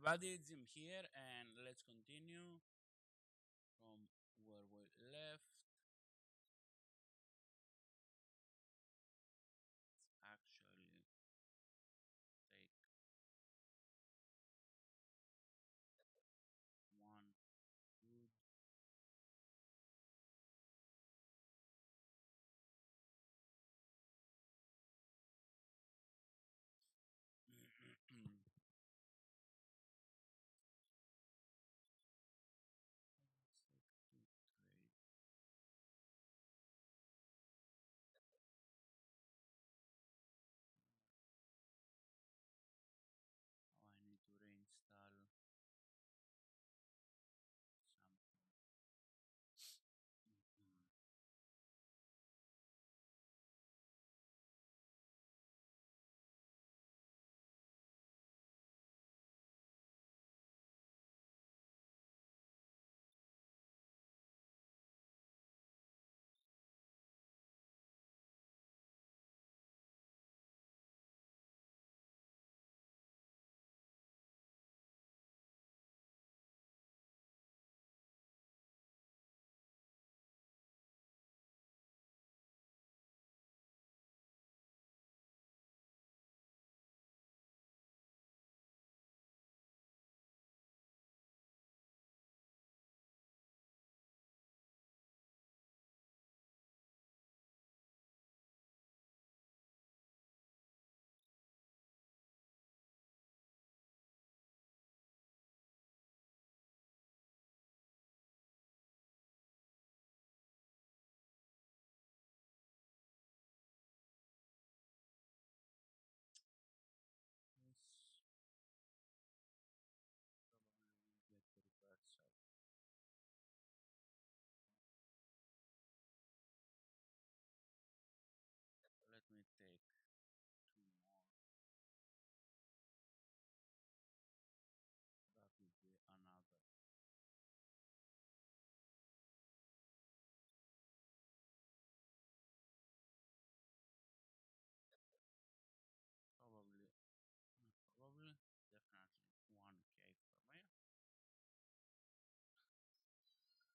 everybody, it's Jim here, and let's continue from where we left. Actually, take one good. Trade. Oh, I need to reinstall something. Mhm. Yes, probably won't get the reversal. Let me take two more. That would be another. Probably, probably, definitely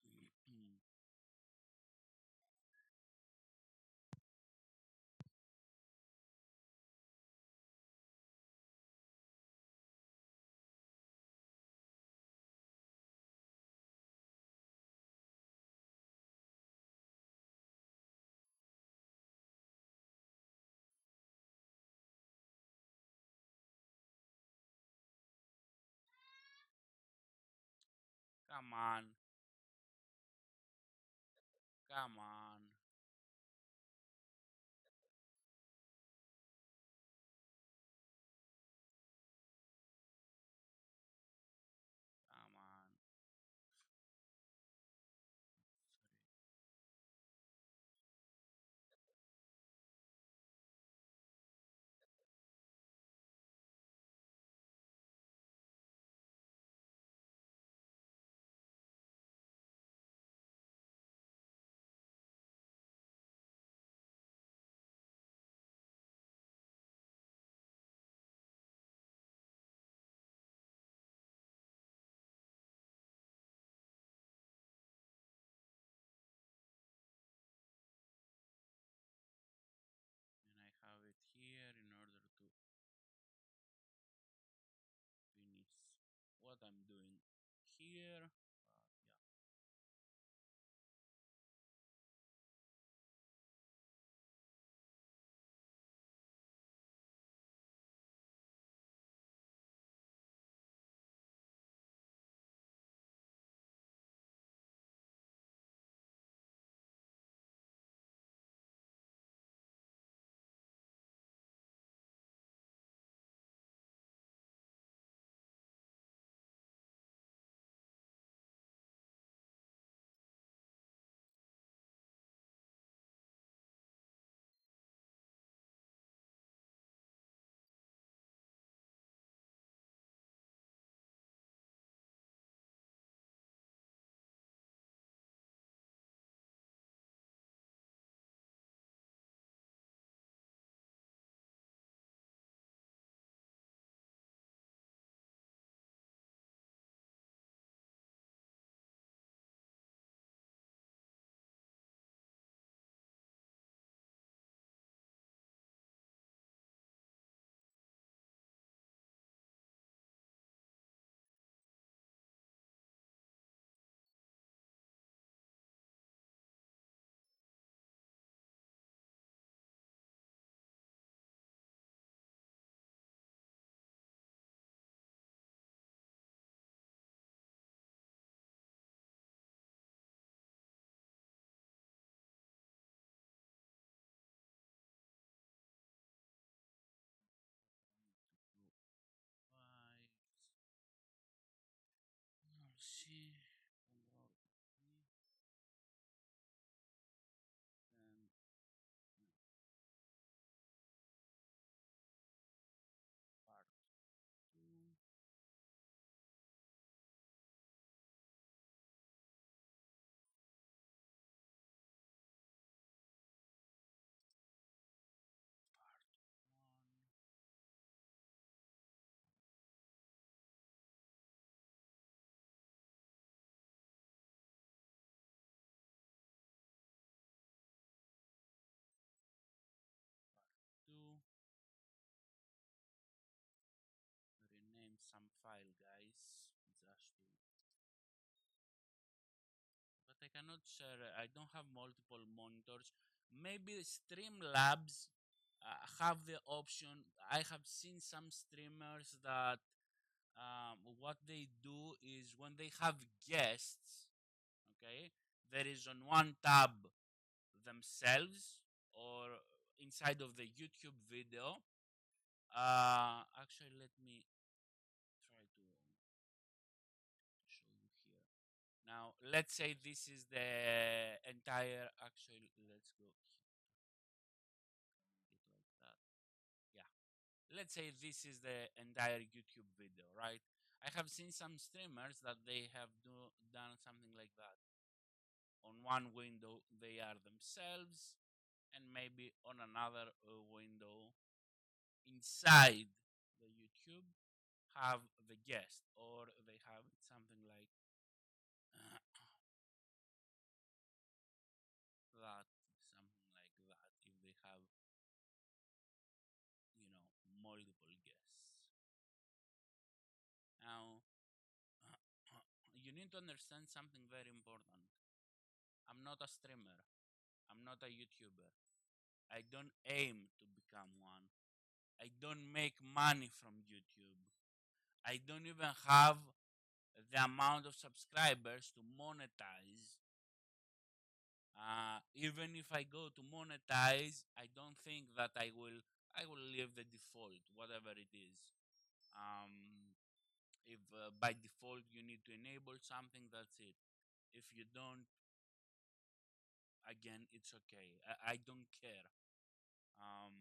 1K for me. Come on, come on, come on. Sorry. And I have it here in order to finish what I'm doing here. Yeah. file, guys. Just to, but I cannot share. I don't have multiple monitors. Maybe Streamlabs have the option. I have seen some streamers that what they do is when they have guests, okay, there is on one tab themselves or inside of the YouTube video. Actually, let me try to show you here. Now, let's say this is the entire. Actually, let's go it like that. Yeah. Let's say this is the entire YouTube video, right? I have seen some streamers that they have done something like that. On one window, they are themselves, and maybe on another window inside the YouTube have the guest, or they have something like that, something like that. If they have, multiple guests. Now, you need to understand something very important. I'm not a streamer. I'm not a YouTuber. I don't aim to become one. I don't make money from YouTube. I don't even have the amount of subscribers to monetize. Even if I go to monetize, I don't think that I will leave the default, whatever it is. If by default you need to enable something, that's it. If you don't, again, it's okay. I don't care. Um,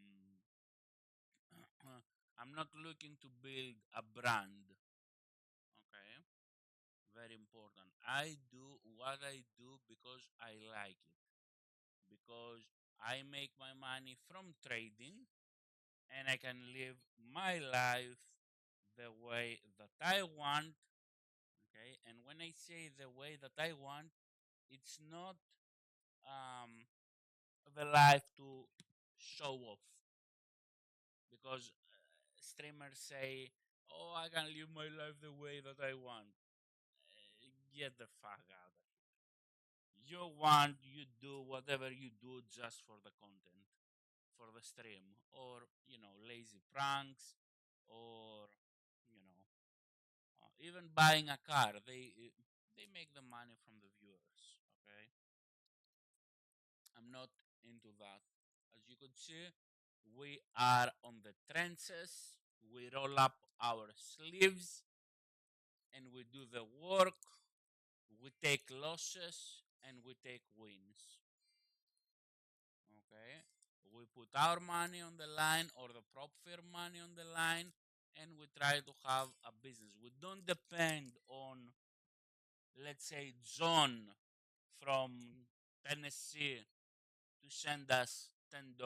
I'm not looking to build a brand. Okay, very important. I do what I do because I like it. Because I make my money from trading, and I can live my life the way that I want. Okay, and when I say the way that I want, it's not um, the life to show off, because streamers say, "Oh, I can live my life the way that I want." Get the fuck out of here. You want, you do whatever you do just for the content, for the stream, or lazy pranks, or you know, even buying a car. They make the money from the viewers. Okay, I'm not into that. As you could see, we are on the trenches. We roll up our sleeves and we do the work. We take losses and we take wins. Okay? We put our money on the line or the prop firm money on the line, and we try to have a business. We don't depend on, let's say, John from Tennessee to send us $10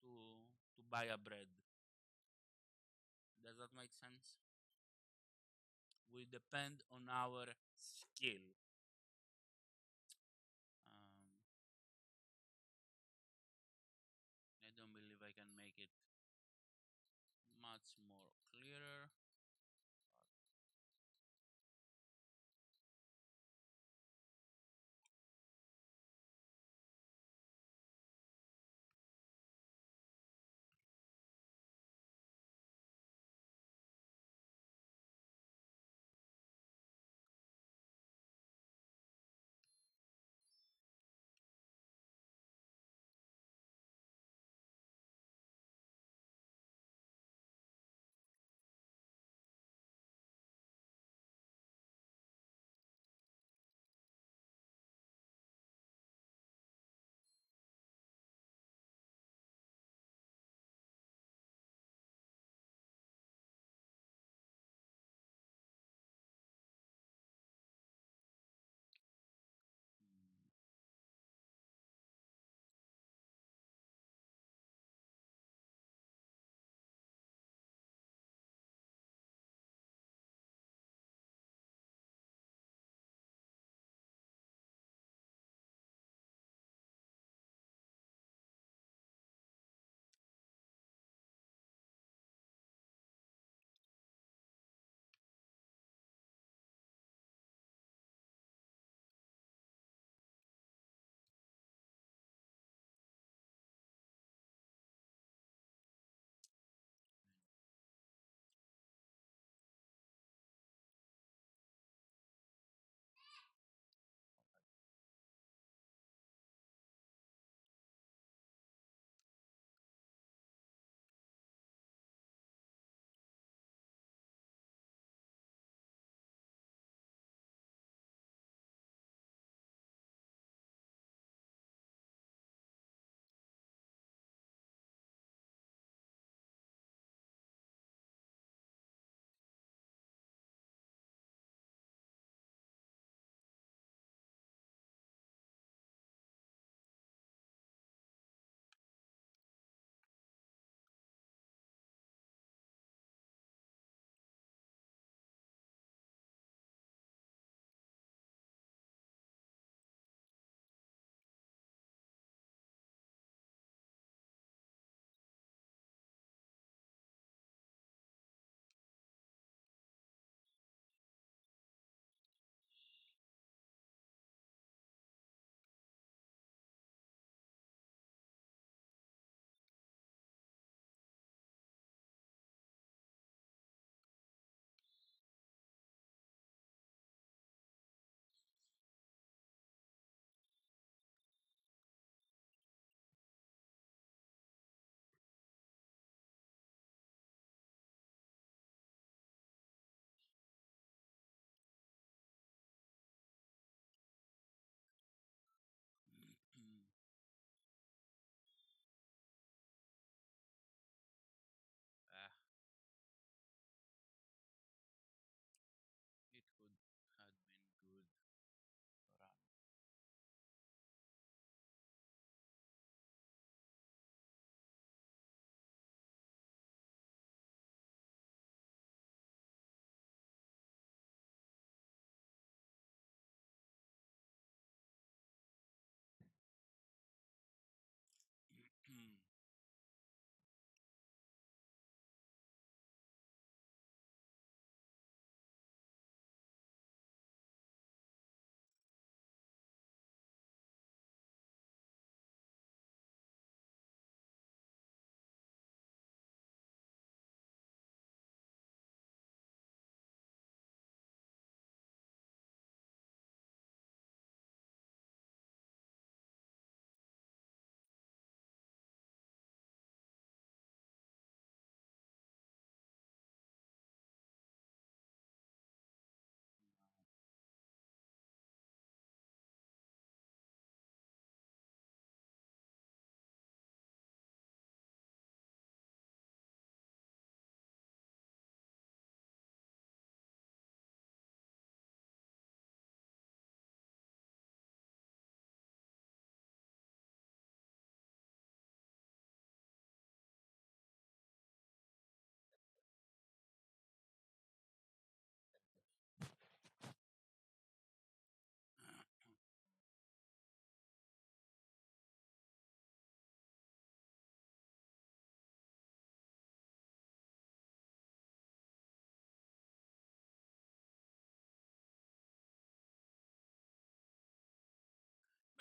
to buy a bread. Does that make sense? We depend on our skill. Um, I don't believe I can make it much more clearer.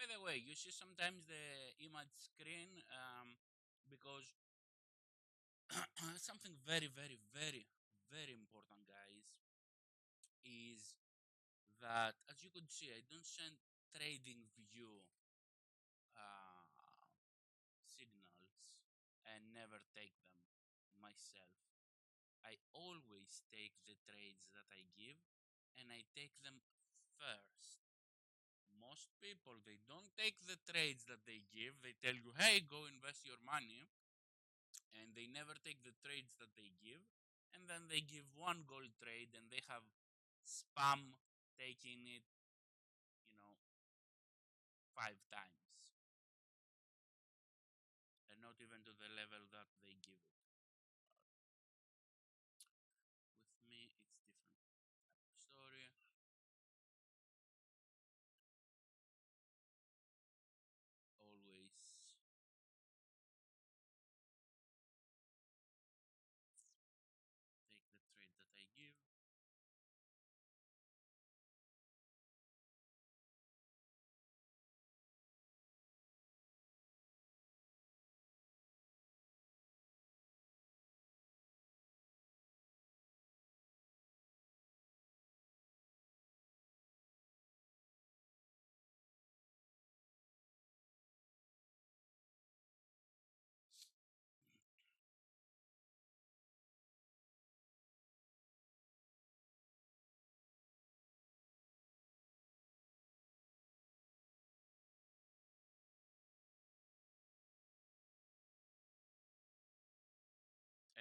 By the way, you see sometimes the image screen because something very, very, very, very important, guys, is that as you could see, I don't send trading view uh, signals and never take them myself. I always take the trades that I give and I take them first. Most people, they don't take the trades that they give. They tell you, hey, go invest your money, and they never take the trades that they give. And then they give one gold trade and they have spam taking it, you know, 5 times, and not even to the level that they give it. With me, it's different story. Always take the trade that I give.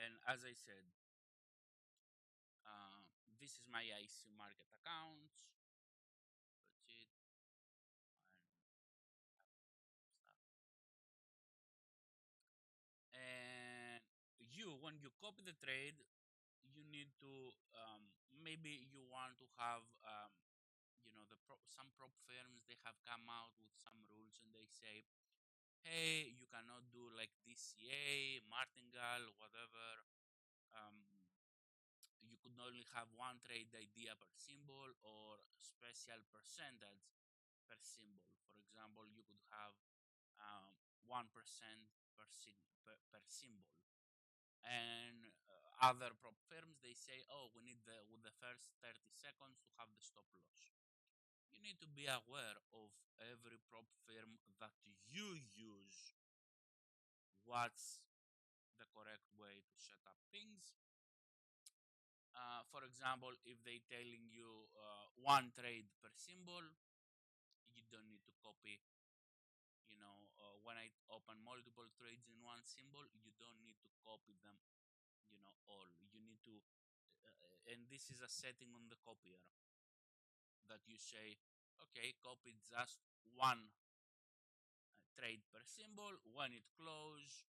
And as I said, uh, this is my IC market account. That's it. And you, when you copy the trade, you need to maybe you want to have some prop firms, they have come out with some rules and they say, hey, you cannot do like DCA, martingale, whatever. um, you could only have one trade idea per symbol or special percentage per symbol. For example, you could have 1% per symbol. And other prop firms, they say, oh, we need with the first 30 seconds to have the stop loss. You need to be aware of every prop firm that you use, what's the correct way to set up things. For example, if they telling you one trade per symbol, you don't need to copy. When I open multiple trades in one symbol, you don't need to copy them. All you need to, and this is a setting on the copier that you say, okay, copy just one trade per symbol. When it close,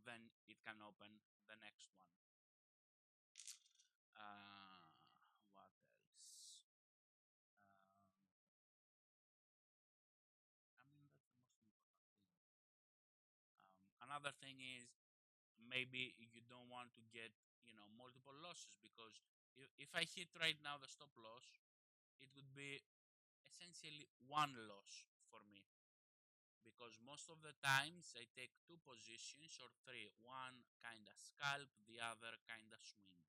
then it can open the next one. What else? I mean, that's the most important thing. Another thing is maybe you don't want to get multiple losses, because if I hit right now the stop loss, it would be essentially one loss for me, because most of the times I take two positions or three, one kind of scalp, the other kind of swing.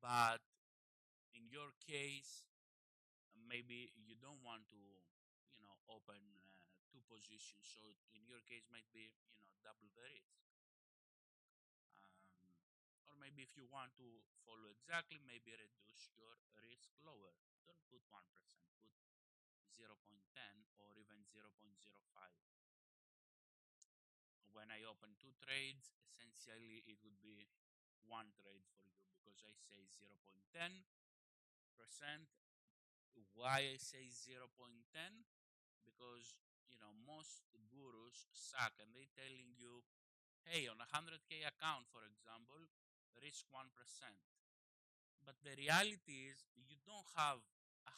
But in your case, maybe you don't want to open two positions, so in your case might be double the risk. Or maybe if you want to follow exactly, maybe reduce your risk lower. Don't put 1%, put 0.10 or even 0.05. When I open two trades, essentially it would be one trade for you, because I say 0.10%. Why I say 0.10? Because most gurus suck and they telling you, hey, on a 100K account, for example, risk 1%. But the reality is you don't have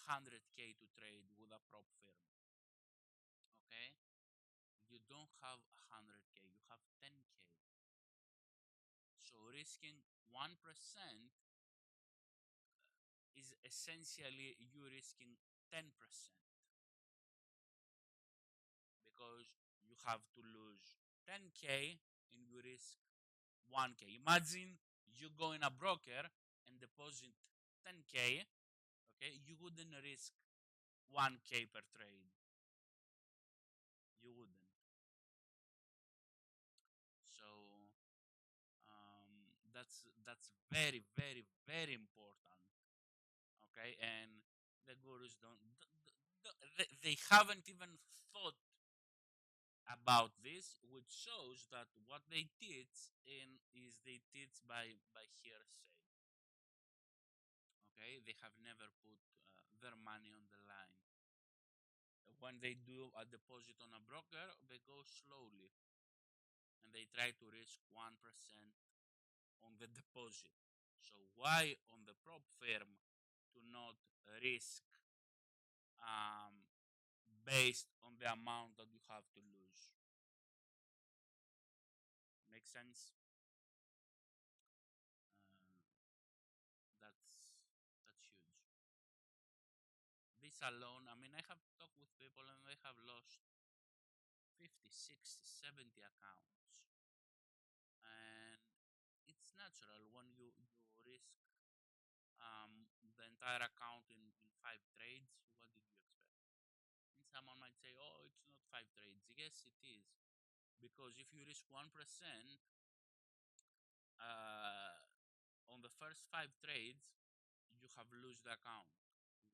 100K to trade with a prop firm. Okay? You don't have 100K, you have 10K. So risking 1% is essentially you risking 10%, because you have to lose 10K and you risk 1K. Imagine you go in a broker and deposit 10K, okay? You wouldn't risk 1K per trade. You wouldn't. So that's very, very, very important. Okay, and the gurus don't. They haven't even thought about this, which shows that what they teach in is they teach by hearsay. Okay, they have never put their money on the line. When they do a deposit on a broker, they go slowly and they try to risk 1% on the deposit. So why on the prop firm to not risk um, based on the amount that you have to lose? Makes sense. Uh, that's huge. This alone, I mean, I have talked with people and they have lost 50, 60, 70 accounts, and it's natural when you risk the entire account in 5 trades. What did you expect? And someone might say, oh, it's not 5 trades. Yes, it is, because if you risk 1% uh, on the first 5 trades, you have lost the account.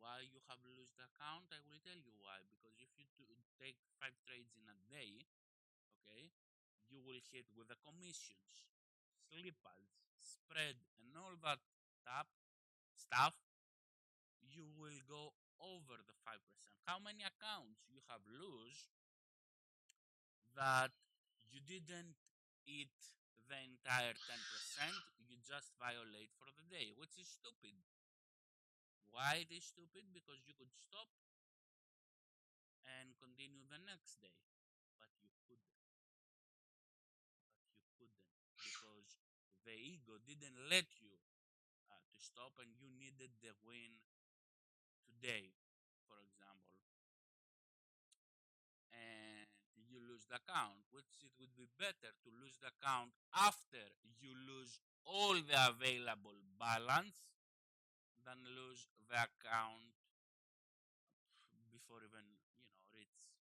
Why you have lost the account? I will tell you why. Because if you take 5 trades in a day, okay, you will hit with the commissions, slippage, spread, and all that stuff. You will go over the 5%. How many accounts you have lose that you didn't eat the entire 10%, you just violate for the day, which is stupid. Why it is stupid? Because you could stop and continue the next day, but you couldn't. But you couldn't because the ego didn't let you to stop, and you needed the win today, for example, and you lose the account, which it would be better to lose the account after you lose all the available balance than lose the account before even it's,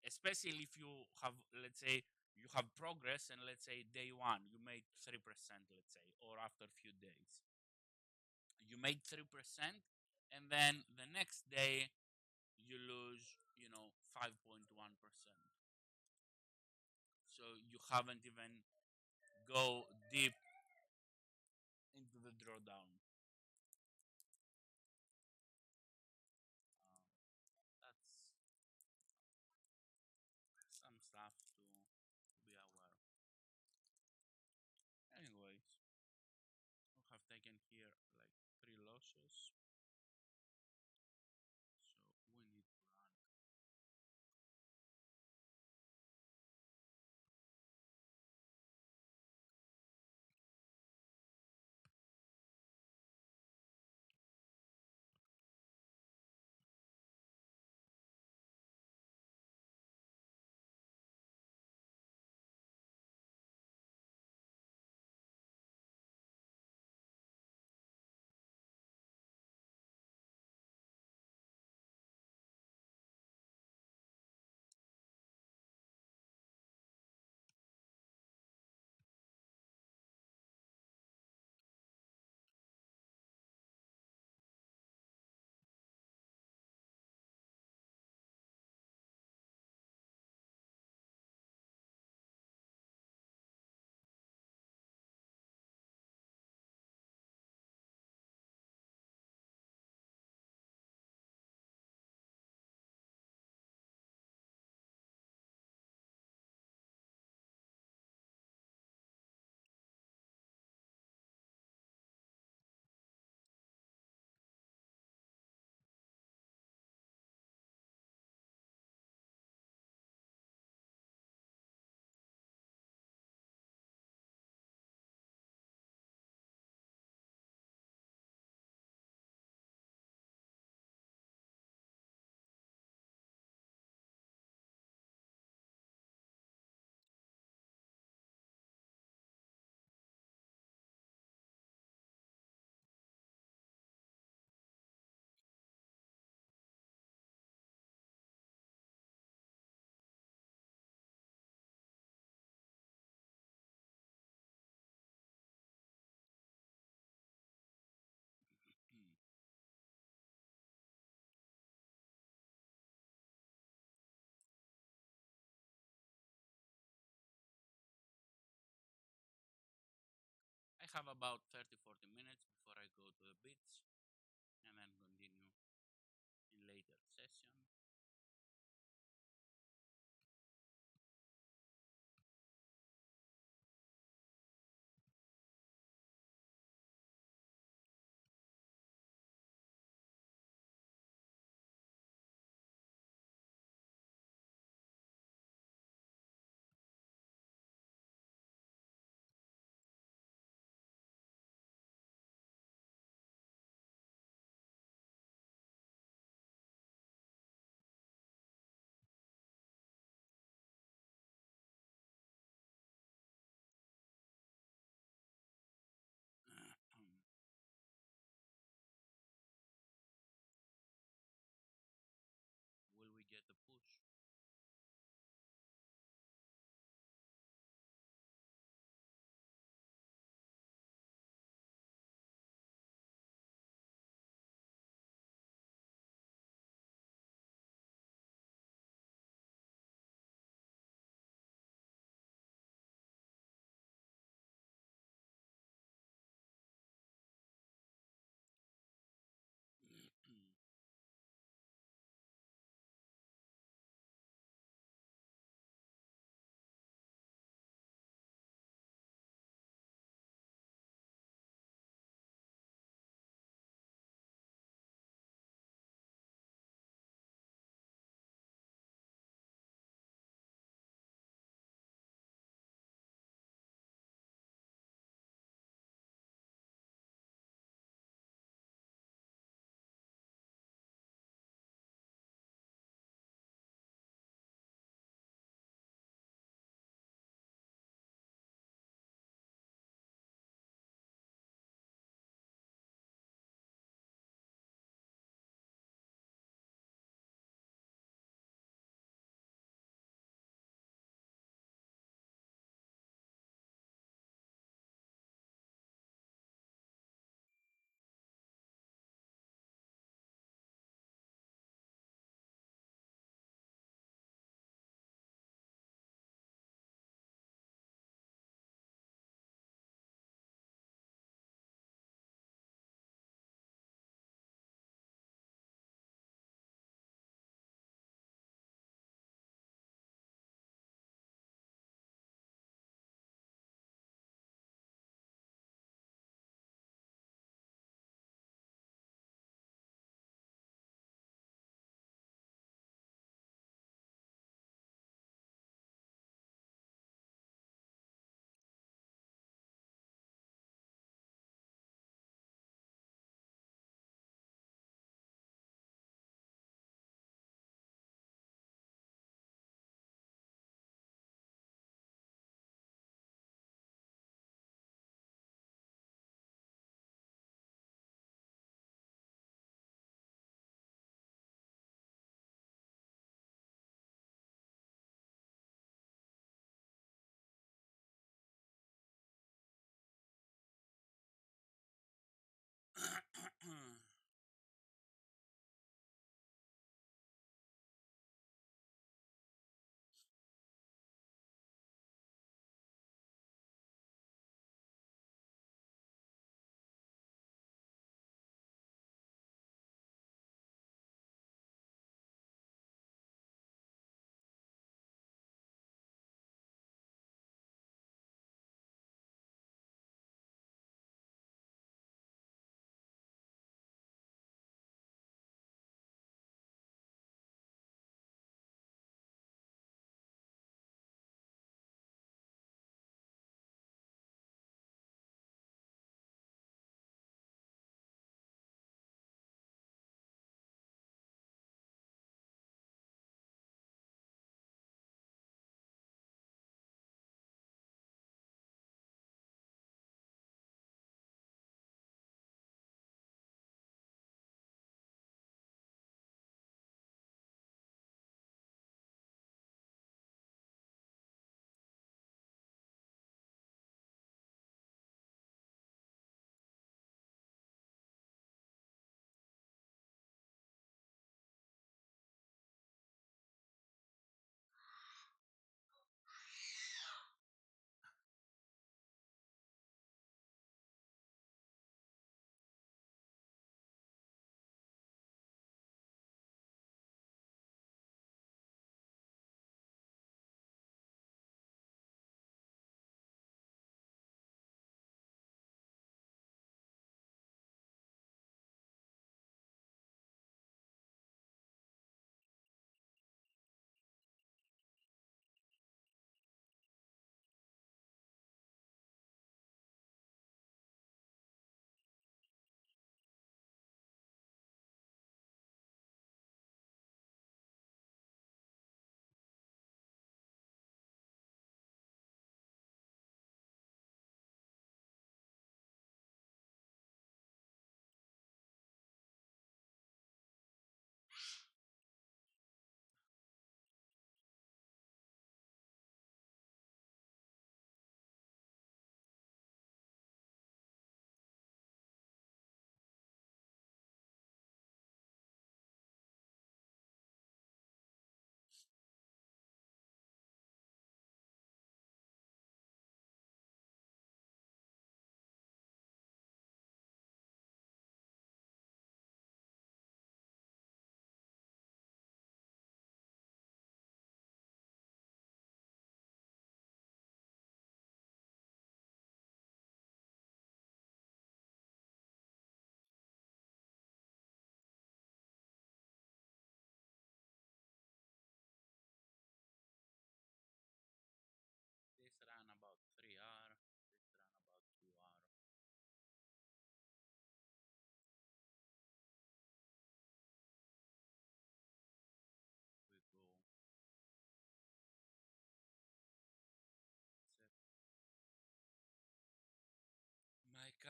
especially if you have, let's say, you have progress, and let's say day one you made 3%, let's say, or after a few days you made 3%, and then the next day you lose 5.1%. So you haven't even go deep into the drawdown. That's some stuff to be aware. Anyways, we have taken here like 3 losses, so we need to run. I have about 30-40 minutes before I go to the beach and then continue in later session.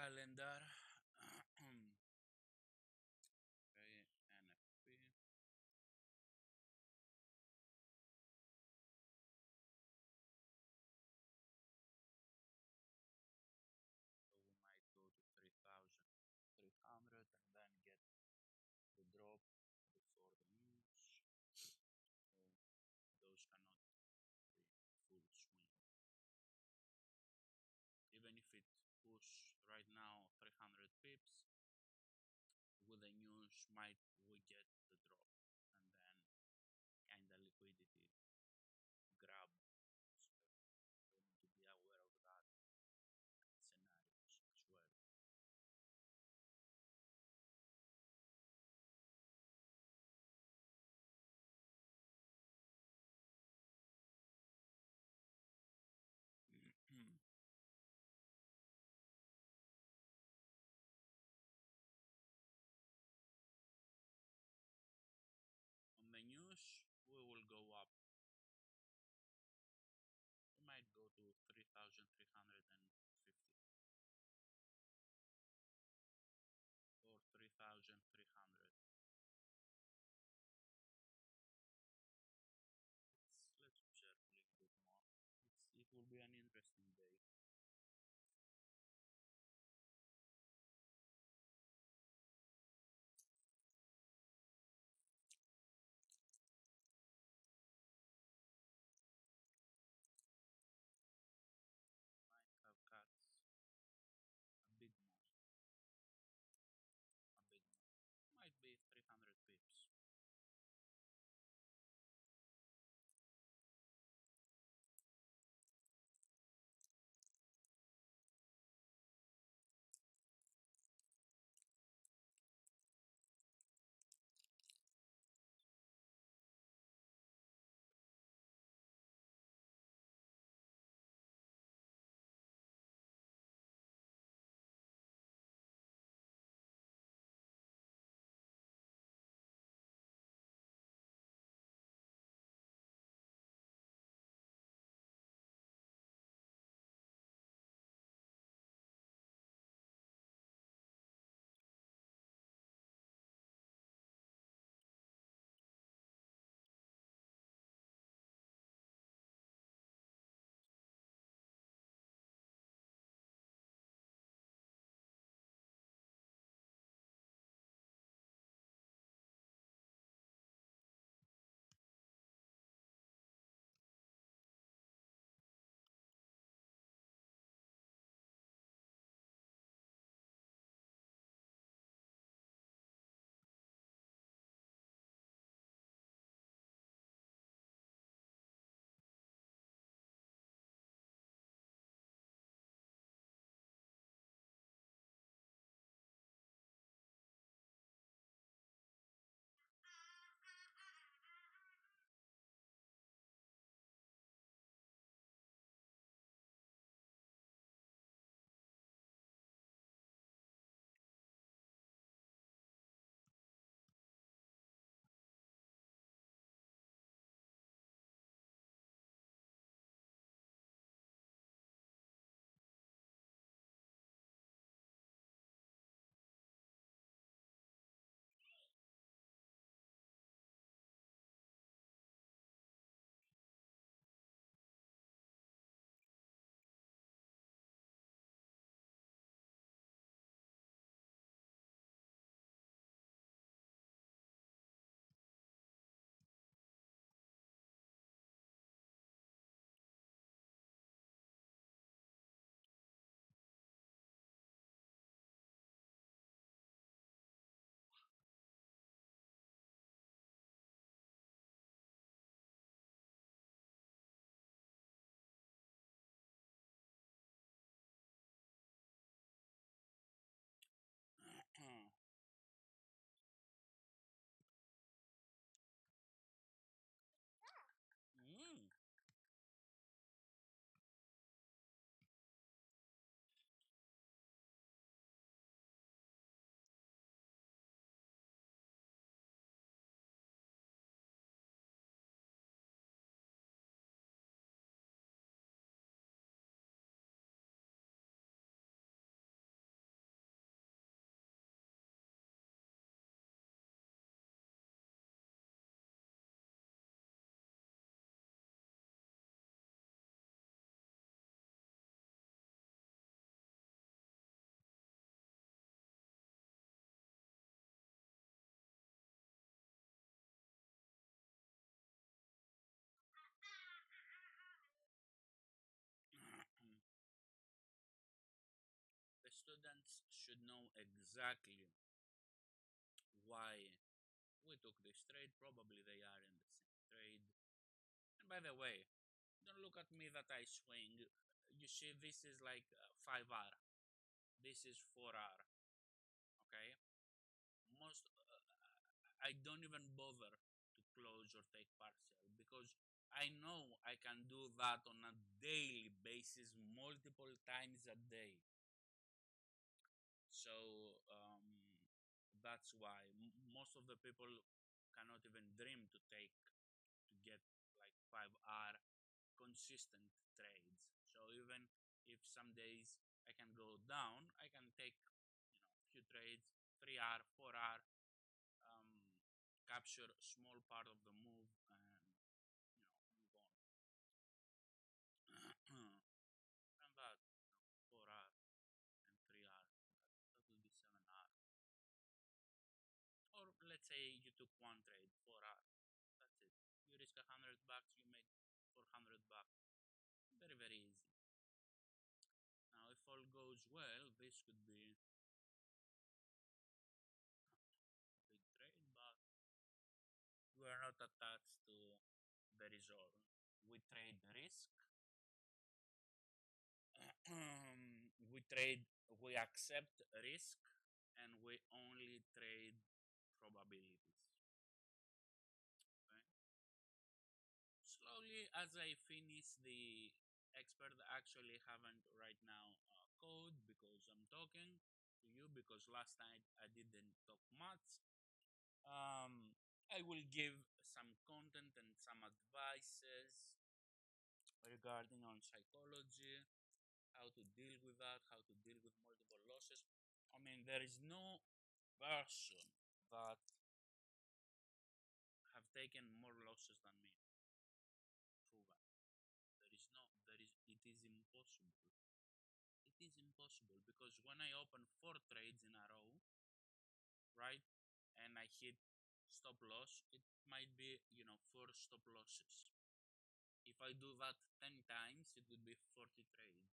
calendar. Okay, NFP. So we might go to 3,300 and then get the drop before the news. So those cannot be full swing. Even if it push right now 300 pips, with the news might we get the drop and then kinda liquidity grab. So we need to be aware of that scenarios as well. students should know exactly why we took this trade. Probably they are in the same trade. And by the way, don't look at me that I swing. You see, this is like 5R. This is 4R. Okay? Most I don't even bother to close or take partial because I know I can do that on a daily basis, multiple times a day. So that's why most of the people cannot even dream to take to get like 5R consistent trades. So even if some days I can go down, I can take few trades, 3R, 4R, um, capture a small part of the move and move on. And that 4R and 3R, that will be 7R. Or let's say you took one trade, 4R. That's it. You risk $100, you make $400. Very, very easy. Now, if all goes well, this could be a big trade, but we are not attached to the result. We trade risk. We accept risk, and we only trade probabilities. Okay? Slowly, as I finish the expert, actually haven't right now code because I'm talking to you because last night I didn't talk much. I will give some content and some advices regarding on psychology, how to deal with that, how to deal with multiple losses. I mean, there is no person that have taken more losses than me. Proven. It is impossible. It is impossible because when I open 4 trades in a row, right, and I hit stop loss, it might be, 4 stop losses. If I do that 10 times, it would be 40 trades.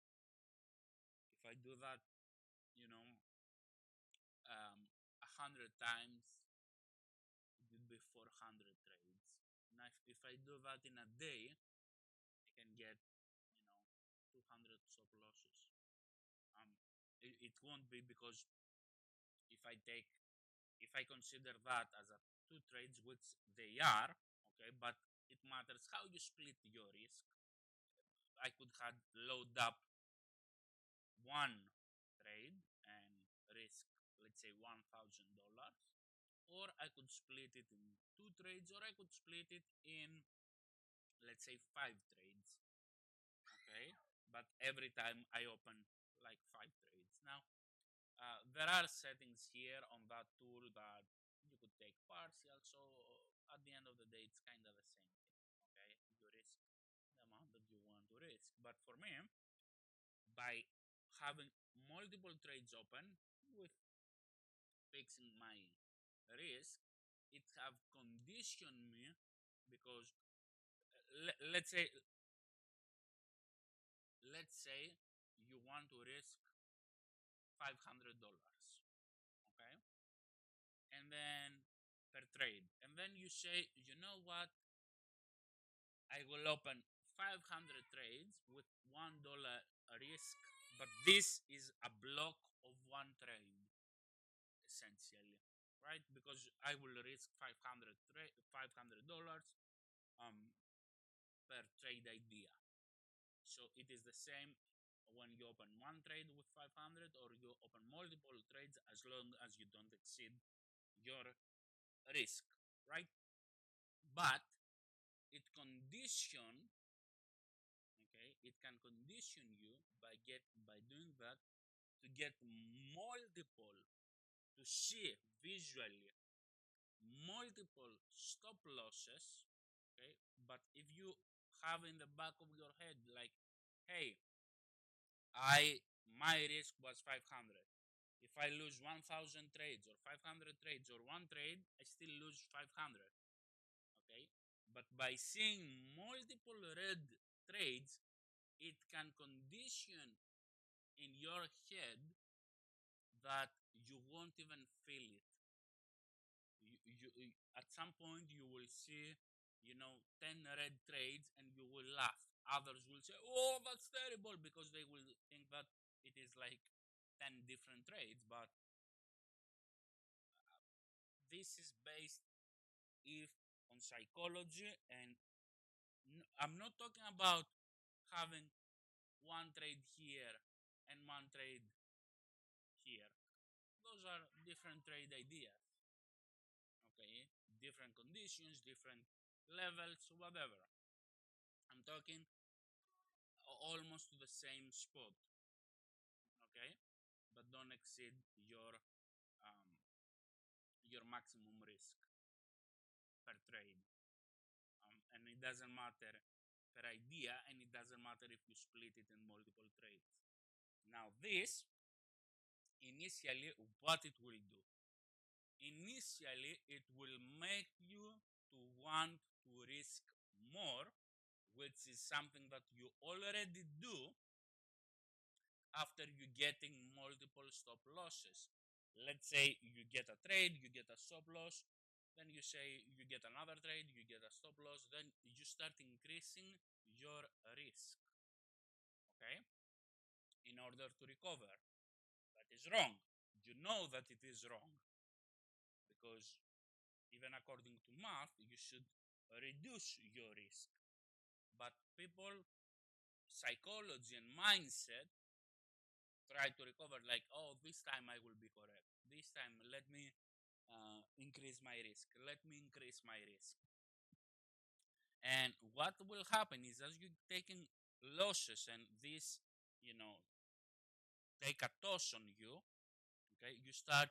If I do that, you know, 100 times, it would be 400 trades. Now, if I do that in a day, I can get, 200 stop losses. It won't be because if I take, if I consider that as a 2 trades, which they are, okay, but it matters how you split your risk. I could have load up one trade and risk, let's say $1,000, or I could split it in 2 trades, or I could split it in, let's say, 5 trades. Okay, but every time I open like 5 trades. Now, there are settings here on that tool that you could take partial. So at the end of the day, it's kind of the same thing. Okay, you risk the amount that you want to risk. But for me, by having multiple trades open with fixing my risk, it have conditioned me because let's say you want to risk $500, okay, and then per trade, and then you say, you know what, I will open 500 trades with $1 risk, but this is a block of one trade, essentially, right? Because I will risk $500 um, per trade idea. So it is the same when you open one trade with 500 or you open multiple trades, as long as you don't exceed your risk, right? But it condition, okay, it can condition you by doing that to get multiple, to see visually multiple stop losses, okay. But if you have in the back of your head like, hey, I my risk was 500, if I lose 1000 trades or 500 trades or one trade, I still lose 500, okay. But by seeing multiple red trades, it can condition in your head you won't even feel it. At some point you will see, 10 red trades and you will laugh. Others will say, oh, that's terrible, because they will think that it is like 10 different trades. But this is based if on psychology, and I'm not talking about having one trade here and one trade here. Those are different trade ideas. Okay, different conditions, different levels, whatever. I'm talking almost to the same spot. Okay, but don't exceed um, your maximum risk per trade. And it doesn't matter per idea, and it doesn't matter if you split it in multiple trades. Now this, initially, what it will do? Initially, it will make you to want to risk more, which is something that you already do after you getting multiple stop losses. Let's say you get a trade, you get a stop loss, then you say you get another trade, you get a stop loss, then you start increasing your risk, okay, in order to recover. That is wrong. You know that it is wrong, because even according to math, you should reduce your risk. But people, psychology and mindset, try to recover like, oh, this time I will be correct. This time, let me increase my risk. Let me increase my risk. And what will happen is, as you're taking losses and this, you know, take a toss on you, okay, you start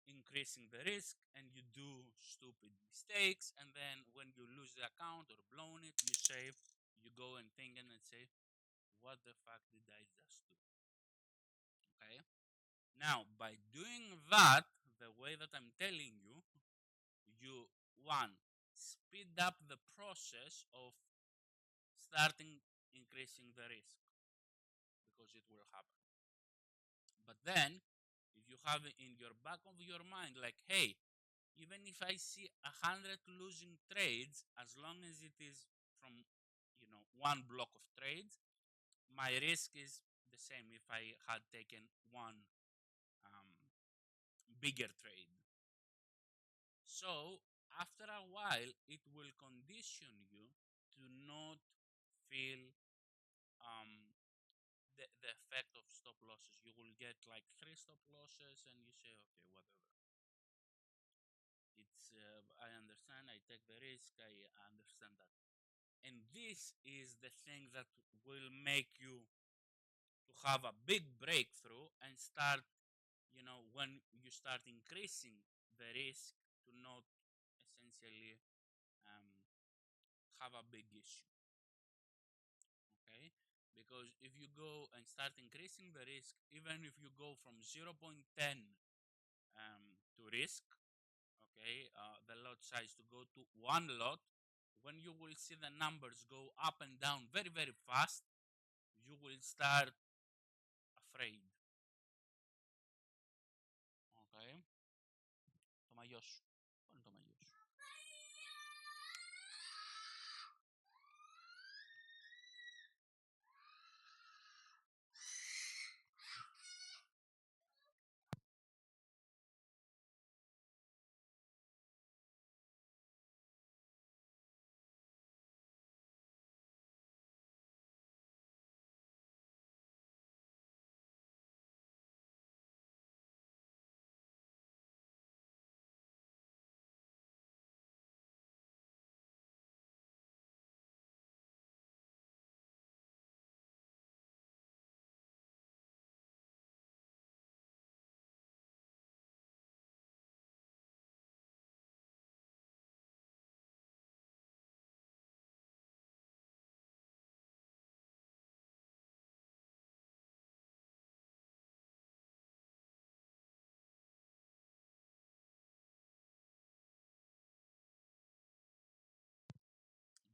increasing the risk and you do stupid mistakes. And then when you lose the account or blown it, you say, you go and think and say, what the fuck did I just do? Okay. Now, by doing that, the way that I'm telling you, you, one, speed up the process of starting increasing the risk, because it will happen. But then, if you have it in your back of your mind, like, hey, even if I see 100 losing trades, as long as it is from, one block of trades, my risk is the same if I had taken one um, bigger trade. So after a while, it will condition you to not feel the effect of stop losses. You will get like 3 stop losses, and you say, okay, whatever. It's I understand. I take the risk. I understand that, and this is the thing that will make you to have a big breakthrough and start. When you start increasing the risk, to not essentially um, have a big issue. Okay, because if you go and start increasing the risk, even if you go from 0.10 to risk, okay, the lot size to go to one lot, when you will see the numbers go up and down very, very fast, you will start afraid. Okay, toma γιο σου. Πού είναι το μαγιό σου?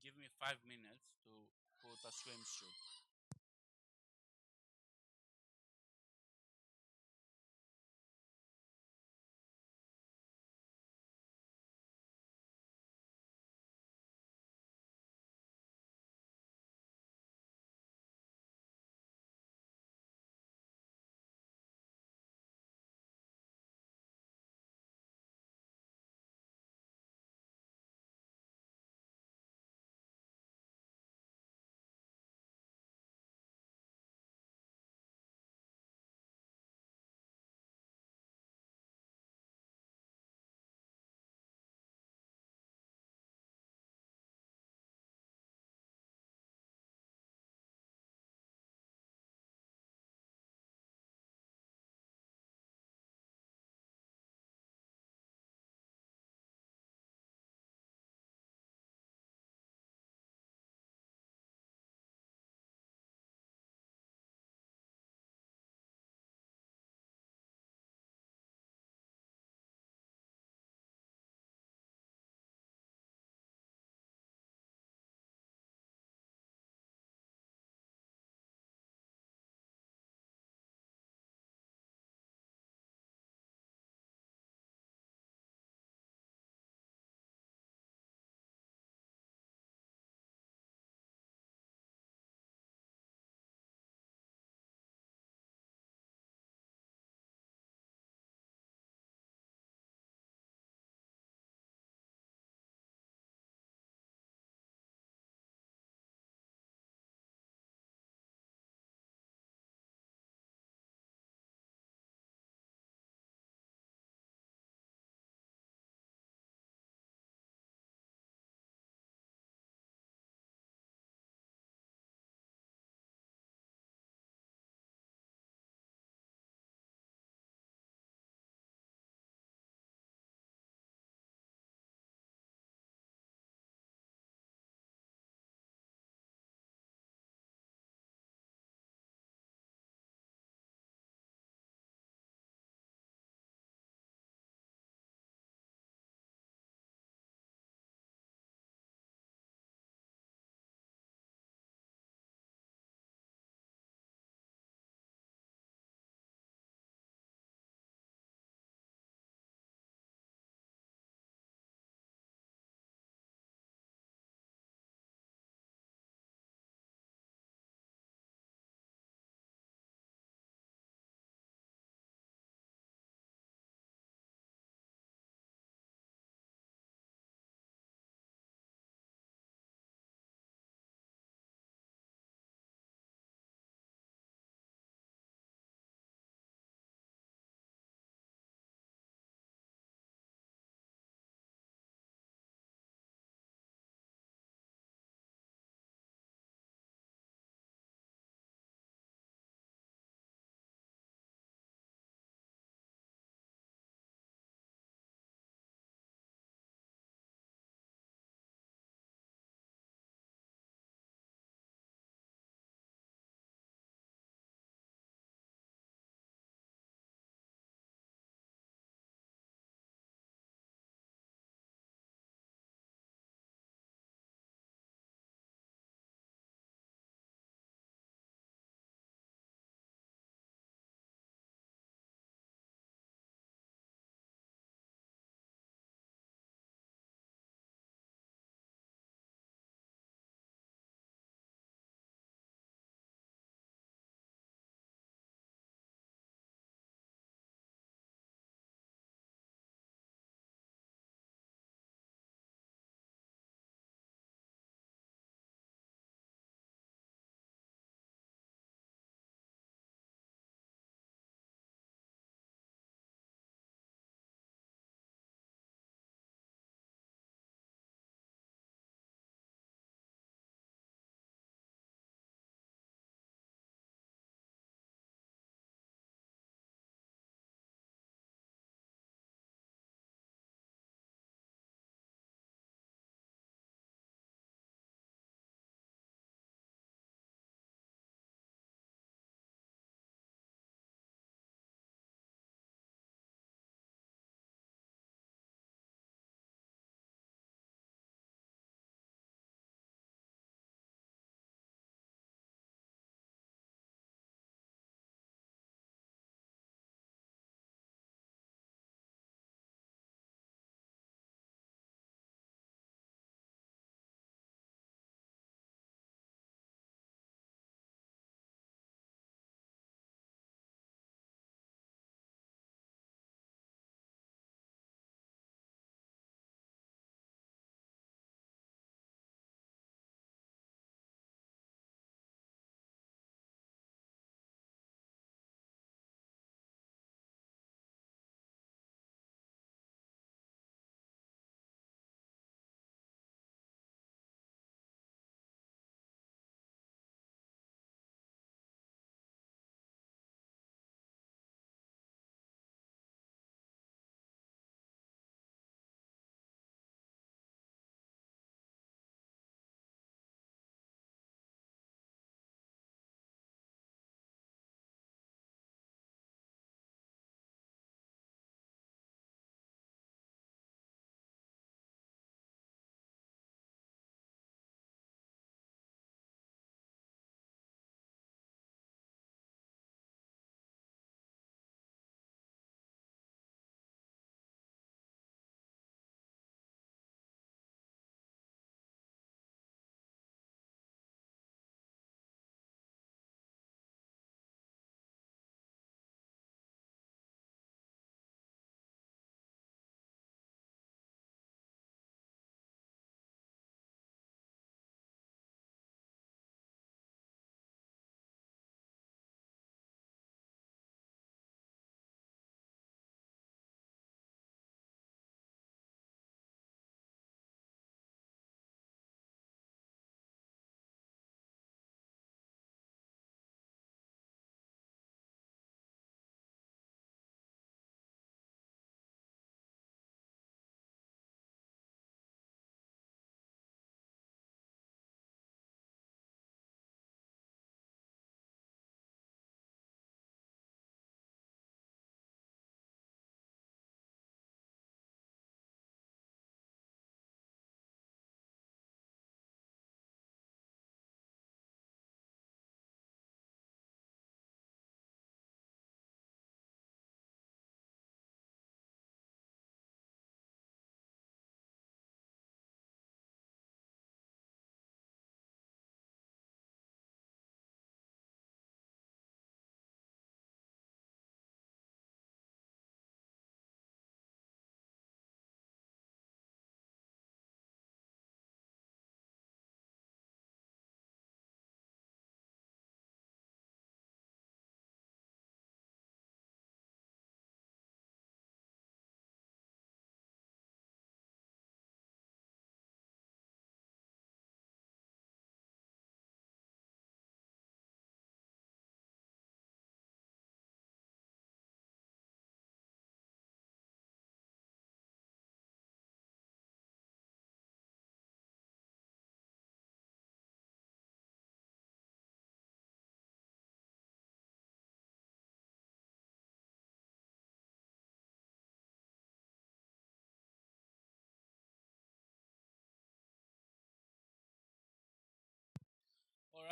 Give me 5 minutes to put a swimsuit.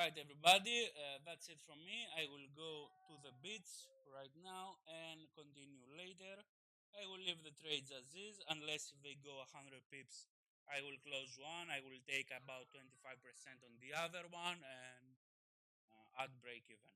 Right, everybody, that's it from me. I will go to the beach right now and continue later. I will leave the trades as is, unless if they go 100 pips, I will close one. I will take about 25% on the other one and add break even.